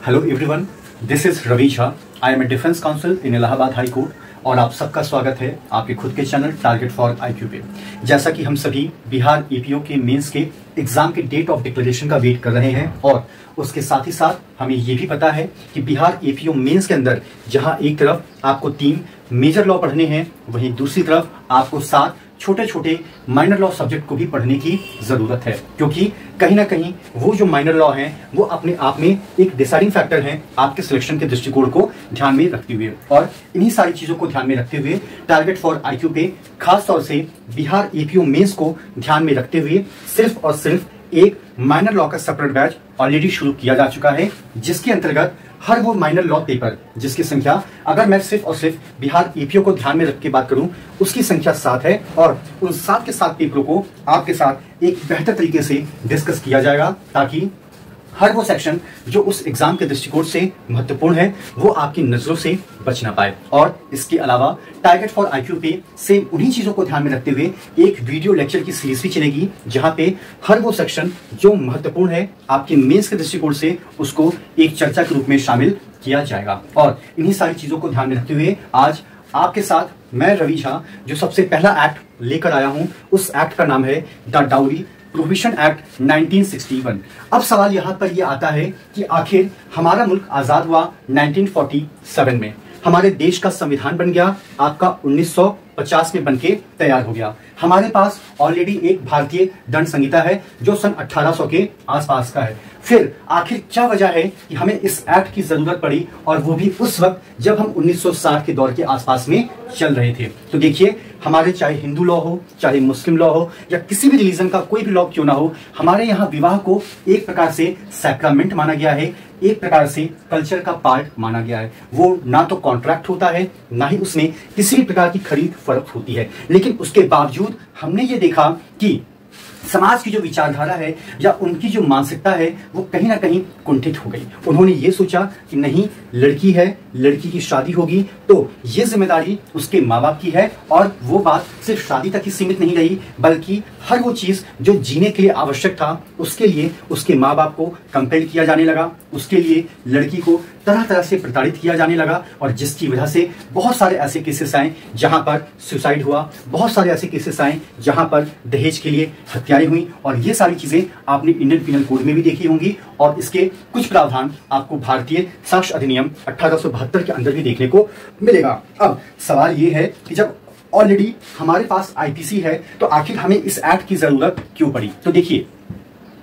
Hello everyone, this is Ravi Jha. I am a defence counsel in Allahabad high court और आप सबका स्वागत है आपके खुद के चैनल टारगेट फॉर आईक्यू पे। जैसा कि हम सभी बिहार एपीओ के मेंस के एग्जाम के डेट ऑफ डिक्लेरेशन का वेट कर रहे हैं और उसके साथ ही साथ हमें ये भी पता है कि बिहार एपीओ मेंस के अंदर जहां एक तरफ आपको 3 मेजर लॉ पढ़ने हैं, वहीं दूसरी तरफ आपको 7 छोटे छोटे माइनर लॉ सब्जेक्ट को भी पढ़ने की जरूरत है, क्योंकि कहीं ना कहीं वो जो माइनर लॉ हैं वो अपने आप में एक डिसाइडिंग फैक्टर हैं आपके सिलेक्शन के दृष्टिकोण को ध्यान में रखते हुए। और इन्हीं सारी चीजों को ध्यान में रखते हुए टारगेट फॉर आईक्यू पे खास तौर से बिहार एपीओ मेंस को ध्यान में रखते हुए सिर्फ और सिर्फ एक माइनर लॉ का सेपरेट बैच ऑलरेडी शुरू किया जा चुका है, जिसके अंतर्गत हर वो माइनर लॉ पेपर जिसकी संख्या, अगर मैं सिर्फ और सिर्फ बिहार एपीओ को ध्यान में रख के बात करूं, उसकी संख्या 7 है और उन 7 के 7 पेपरों को आपके साथ एक बेहतर तरीके से डिस्कस किया जाएगा, ताकि हर वो सेक्शन जो उस एग्जाम के दृष्टिकोण से महत्वपूर्ण है वो आपकी नजरों से बच ना पाए। और इसके अलावा टारगेट फॉर आईक्यू पे से उन्हीं चीजों को ध्यान में रखते हुए एक वीडियो लेक्चर की सीरीज भी चलेगी, जहां पे हर वो सेक्शन जो महत्वपूर्ण है आपके मेंस के दृष्टिकोण से उसको एक चर्चा के रूप में शामिल किया जाएगा। और इन्हीं सारी चीजों को ध्यान में रखते हुए आज आपके साथ मैं रवि झा जो सबसे पहला एक्ट लेकर आया हूं, उस एक्ट का नाम है द डाउरी प्रोहिबिशन एक्ट 1961। अब सवाल यहां पर यह आता है कि आखिर हमारा मुल्क आजाद हुआ 1947 में, हमारे देश का संविधान बन गया आपका 1950 में बनके तैयार हो गया। हमारे पास ऑलरेडी एक भारतीय दंड संहिता है जो सन 1800 के आसपास का है। फिर आखिर क्या वजह है कि हमें इस एक्ट की जरूरत पड़ी, और वो भी उस वक्त जब हम 1960 के दौर के आसपास में चल रहे थे। तो देखिए, हमारे चाहे हिंदू लॉ हो, चाहे मुस्लिम लॉ हो, या किसी भी रिलीजन का कोई भी लॉ क्यों ना हो, हमारे यहाँ विवाह को एक प्रकार से सैक्रामेंट माना गया है, एक प्रकार से कल्चर का पार्ट माना गया है। वो ना तो कॉन्ट्रैक्ट होता है, ना ही उसमें किसी भी प्रकार की खरीद फरोख्त होती है। लेकिन उसके बावजूद हमने ये देखा कि समाज की जो विचारधारा है या उनकी जो मानसिकता है वो कहीं ना कहीं कुंठित हो गई। उन्होंने ये सोचा कि नहीं, लड़की है, लड़की की शादी होगी तो ये जिम्मेदारी उसके माँ बाप की है। और वो बात सिर्फ शादी तक ही सीमित नहीं रही, बल्कि हर वो चीज जो जीने के लिए आवश्यक था उसके लिए उसके माँ बाप को कंपेल किया जाने लगा, उसके लिए लड़की को तरह तरह से प्रताड़ित किया जाने लगा, और जिसकी वजह से बहुत सारे ऐसे केसेस आए जहां पर सुसाइड हुआ, बहुत सारे ऐसे केसेस आए जहां पर दहेज के लिए हत्याएं हुई। और ये सारी चीजें आपने इंडियन पिनल कोड में भी देखी होंगी, और इसके कुछ प्रावधान आपको भारतीय साक्ष्य अधिनियम 1872 के अंदर भी देखने को मिलेगा। अब सवाल ये है कि जब ऑलरेडी हमारे पास आईपीसी है तो आखिर हमें इस एक्ट की जरूरत क्यों पड़ी। तो देखिए,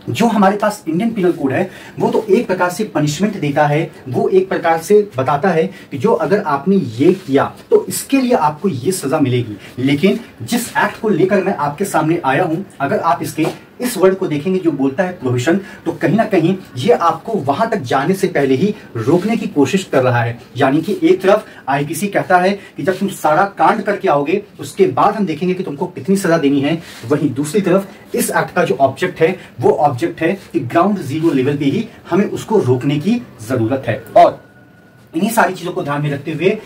जो हमारे पास इंडियन पिनल कोड है वो तो एक प्रकार से पनिशमेंट देता है, वो एक प्रकार से बताता है कि जो अगर आपने ये किया तो इसके लिए आपको ये सजा मिलेगी। लेकिन जिस एक्ट को लेकर मैं आपके सामने आया हूं, अगर आप इसके इस वर्ड को देखेंगे जो बोलता है प्रोहिबिशन, तो कहीं ना कहीं ये आपको वहां तक जाने से पहले ही रोकने की कोशिश कर रहा है। यानी कि एक तरफ आईपीसी कहता है कि जब तुम सारा कांड करके आओगे उसके बाद हम देखेंगे कि तुमको कितनी सजा देनी है, वहीं दूसरी तरफ इस एक्ट का जो ऑब्जेक्ट है वो ऑब्जेक्ट है कि ग्राउंड जीरो लेवल पे ही हमें उसको रोकने की जरूरत है। और इन्हीं सारी चीजों को ध्यान में रखते हुए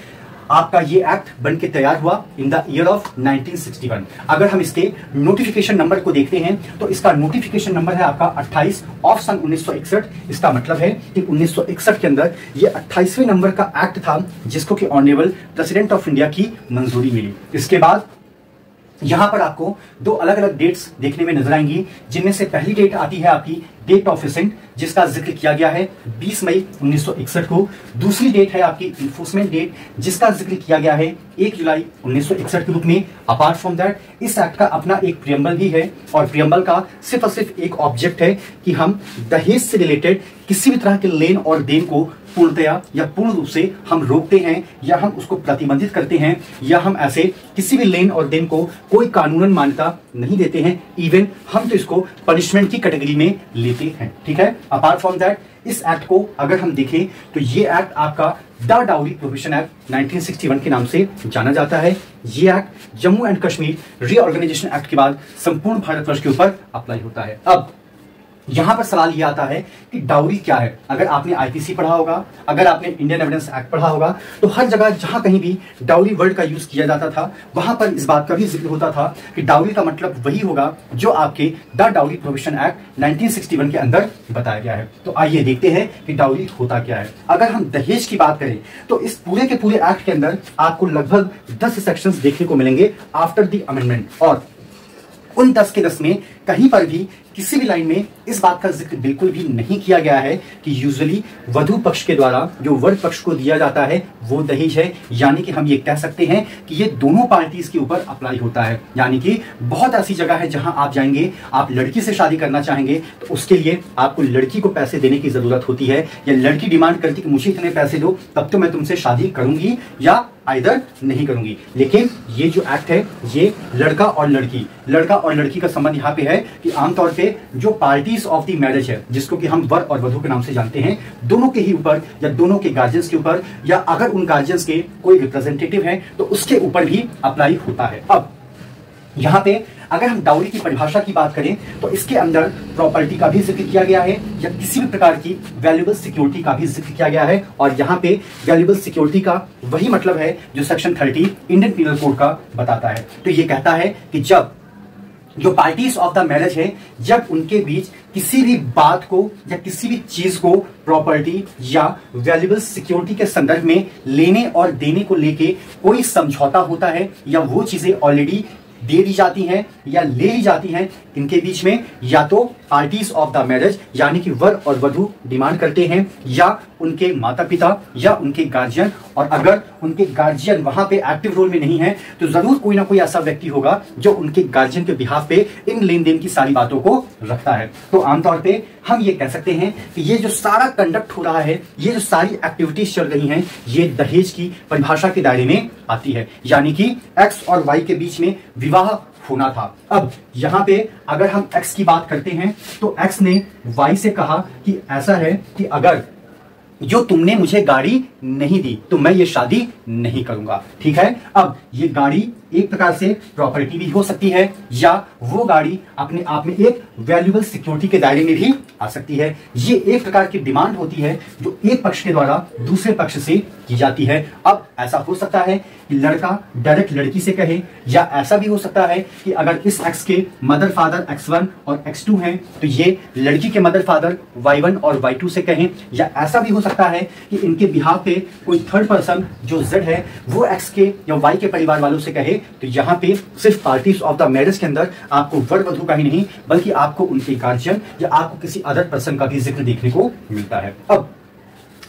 आपका ये एक्ट बन के तैयार हुआ इन द ईयर ऑफ 1961। अगर हम इसके नोटिफिकेशन नंबर को देखते हैं तो इसका नोटिफिकेशन नंबर है आपका 28 ऑफ सन 1961। इसका मतलब है कि 1961 के अंदर ये 28वें नंबर का एक्ट था जिसको कि ऑनरेबल प्रेसिडेंट ऑफ इंडिया की मंजूरी मिली। इसके बाद यहां पर आपको 2 अलग अलग डेट्स देखने में नजर आएंगी, जिनमें से पहली डेट आती है आपकी डेट ऑफ असेंट, जिसका जिक्र किया गया है 20 मई 1961 को। दूसरी डेट है आपकी इन्फोर्समेंट डेट, जिसका जिक्र किया गया है 1 जुलाई 1961 के रूप में। अपार्ट फ्रॉम दैट इस एक्ट का अपना एक प्रियम्बल भी है, और प्रियम्बल का सिर्फ और सिर्फ एक ऑब्जेक्ट है कि हम दहेज से रिलेटेड किसी भी तरह के लेन और देन को पूर्णतया या पूर्ण रूप से हम रोकते हैं, या हम उसको प्रतिबंधित करते हैं, या हम ऐसे किसी भी लेन और देन को कोई कानूनन मान्यता नहीं देते हैं। इवन हम तो इसको पनिशमेंट की कैटेगरी में लेते हैं। ठीक है। अपार्ट फ्रॉम दैट इस एक्ट को अगर हम देखें तो ये एक्ट आपका द डाउरी प्रोहिबिशन एक्ट 1961 के नाम से जाना जाता है। ये act Jammu and Kashmir reorganisation act के बाद संपूर्ण भारतवर्ष के ऊपर अप्लाई होता है। अब यहां पर सवाल यह आता है कि डाउरी क्या है। अगर आपने आईपीसी पढ़ा होगा, अगर आपने इंडियन एविडेंस एक्ट पढ़ा होगा, तो हर जगह जहां कहीं भी डाउरी वर्ड का यूज किया जाता था वहां पर इस बात का भी जिक्र होता था कि डाउरी का मतलब वही होगा जो आपके द डाउरी प्रोहिबिशन एक्ट 1961 के अंदर बताया गया है। तो आइए देखते हैं कि डाउरी होता क्या है। अगर हम दहेज की बात करें तो इस पूरे के पूरे एक्ट के अंदर आपको लगभग 10 सेक्शंस देखने को मिलेंगे आफ्टर द अमेंडमेंट, और उन 10 के 10 में कहीं पर भी किसी भी लाइन में इस बात का जिक्र बिल्कुल भी नहीं किया गया है कि यूजुअली वधु पक्ष के द्वारा जो वर पक्ष को दिया जाता है वो दहेज है। यानी कि हम ये कह सकते हैं कि ये दोनों पार्टीज के ऊपर अप्लाई होता है। यानी कि बहुत ऐसी जगह है जहां आप जाएंगे, आप लड़की से शादी करना चाहेंगे तो उसके लिए आपको लड़की को पैसे देने की जरूरत होती है, या लड़की डिमांड करती कि मुझे इतने पैसे दो तब तो मैं तुमसे शादी करूंगी या आइदर नहीं करूंगी। लेकिन ये जो एक्ट है ये लड़का और लड़की का संबंध यहाँ पे है कि आमतौर पे जो पार्टीज ऑफ द मैरिज है, जिसको कि हम वर और वधु के नाम से जानते हैं, दोनों के ही ऊपर या दोनों के गार्जियंस के ऊपर, या अगर उन गार्जियंस के कोई रिप्रेजेंटेटिव है तो उसके ऊपर भी अप्लाई होता है। अब यहाँ पे अगर हम डाउरी की परिभाषा की बात करें तो इसके अंदर प्रॉपर्टी का भी जिक्र किया गया है या किसी भी प्रकार की वैल्यूएबल सिक्योरिटी का भी जिक्र किया गया है। और यहाँ पे वैल्यूएबल सिक्योरिटी का वही मतलब है जो सेक्शन 30 इंडियन पीनल कोड का बताता है। तो ये कहता है कि जब जो पार्टीज ऑफ द मैरिज है, जब उनके बीच किसी भी बात को या किसी भी चीज को प्रॉपर्टी या वैल्यूएबल सिक्योरिटी के संदर्भ में लेने और देने को लेके कोई समझौता होता है या वो चीजें ऑलरेडी दे दी जाती हैं या ले ली जाती हैं, इनके बीच में या तो पार्टीज ऑफ द मैरिज यानी कि वर और वधु डिमांड करते हैं या उनके माता पिता या उनके गार्जियन, और अगर उनके गार्जियन वहां पे एक्टिव रोल में नहीं है तो जरूर कोई ना कोई ऐसा व्यक्ति होगा जो उनके गार्जियन के बिहाफ पे इन लेन देन की सारी बातों को रखता है। तो आमतौर पे हम ये कह सकते हैं कि ये जो सारा कंडक्ट हो रहा है, ये जो सारी एक्टिविटीज चल रही हैं, ये दहेज की परिभाषा के दायरे में आती है। यानी कि एक्स और वाई के बीच में विवाह होना था। अब यहां पे अगर हम एक्स की बात करते हैं तो एक्स ने वाई से कहा कि ऐसा है कि अगर जो तुमने मुझे गाड़ी नहीं दी तो मैं ये शादी नहीं करूंगा। ठीक है, अब ये गाड़ी एक प्रकार से प्रॉपर्टी भी हो सकती है या वो गाड़ी अपने आप में एक वैल्यूएबल सिक्योरिटी के दायरे में भी आ सकती है। ये एक प्रकार की डिमांड होती है जो एक पक्ष के द्वारा दूसरे पक्ष से की जाती है। अब ऐसा हो सकता है कि लड़का डायरेक्ट लड़की से कहे, या ऐसा भी हो सकता है कि अगर इस एक्स के मदर फादर x1 और x2 हैं तो ये लड़की के मदर फादर y1 और y2 से कहें, या ऐसा भी हो सकता है कि इनके बिहाफ पे कोई थर्ड पर्सन जो z है वो x के या y के परिवार वालों से कहे। तो यहाँ पे सिर्फ पार्टीज ऑफ द मैरिज के अंदर आपको वर वधु का ही नहीं बल्कि आपको उनके गार्जियन या आपको किसी अदर पर्सन का भी जिक्र देखने को मिलता है। अब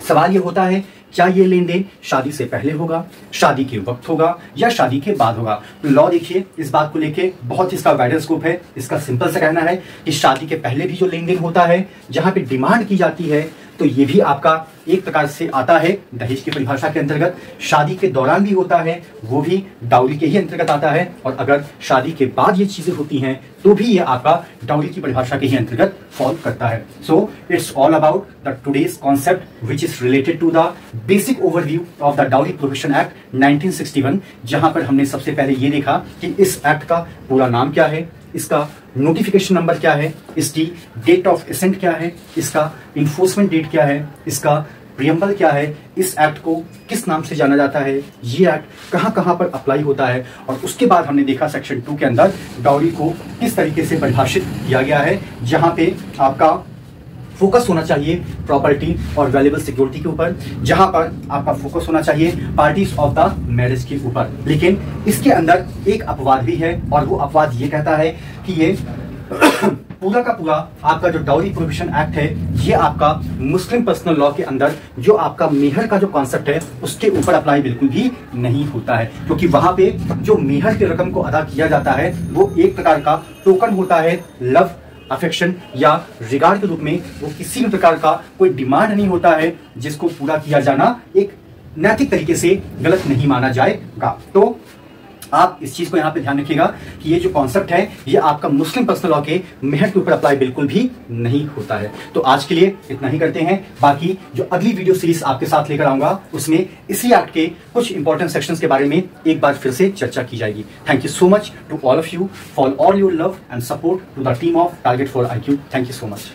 सवाल ये होता है क्या ये लेन देन शादी से पहले होगा, शादी के वक्त होगा या शादी के बाद होगा। तो लॉ देखिए इस बात को लेके बहुत इसका वाइडर स्कोप है। इसका सिंपल सा कहना है कि शादी के पहले भी जो लेन देन होता है जहां पे डिमांड की जाती है तो ये भी आपका एक प्रकार से आता है दहेज की परिभाषा के अंतर्गत। शादी के दौरान भी होता है वो भी डाउरी के ही अंतर्गत आता है, और अगर शादी के बाद ये चीजें होती हैं तो भी ये आपका डाउरी की परिभाषा के ही अंतर्गत फॉल करता है। So it's all about the today's concept which is related to the basic overview of the dowry prohibition act 1961, जहां पर हमने सबसे पहले ये देखा कि इस एक्ट का पूरा नाम क्या है, इसका नोटिफिकेशन नंबर क्या है, इसकी डेट ऑफ एसेंट क्या है, इसका इन्फोर्समेंट डेट क्या है, इसका प्रियम्बल क्या है, इस एक्ट को किस नाम से जाना जाता है, ये एक्ट कहां कहां पर अप्लाई होता है, और उसके बाद हमने देखा सेक्शन 2 के अंदर डाउरी को किस तरीके से परिभाषित किया गया है, जहां पे आपका फोकस होना चाहिए प्रॉपर्टी और वैल्यूएबल सिक्योरिटी के ऊपर, जहां पर आपका फोकस होना चाहिए पार्टीज ऑफ द मैरिज के ऊपर। लेकिन इसके अंदर एक अपवाद भी है, और वो अपवाद ये कहता है कि ये पूरा का पूरा आपका जो डाउरी प्रोहिबिशन एक्ट है ये आपका मुस्लिम पर्सनल लॉ के अंदर जो आपका मेहर का जो कॉन्सेप्ट है उसके ऊपर अप्लाई बिल्कुल भी नहीं होता है, क्योंकि वहां पे जो मेहर की रकम को अदा किया जाता है वो एक प्रकार का टोकन होता है, लव अफेक्शन या रिगार्ड के रूप में। वो किसी भी प्रकार का कोई डिमांड नहीं होता है जिसको पूरा किया जाना एक नैतिक तरीके से गलत नहीं माना जाएगा। तो आप इस चीज को यहाँ पे ध्यान रखिएगा कि ये जो कॉन्सेप्ट है ये आपका मुस्लिम पर्सनल लॉ के मेहर के ऊपर अप्लाई बिल्कुल भी नहीं होता है। तो आज के लिए इतना ही करते हैं। बाकी जो अगली वीडियो सीरीज आपके साथ लेकर आऊंगा उसमें इसी एक्ट के कुछ इंपॉर्टेंट सेक्शंस के बारे में एक बार फिर से चर्चा की जाएगी। Thank you so much to all of you for all your love and support to the team of target for IQ। Thank you so much.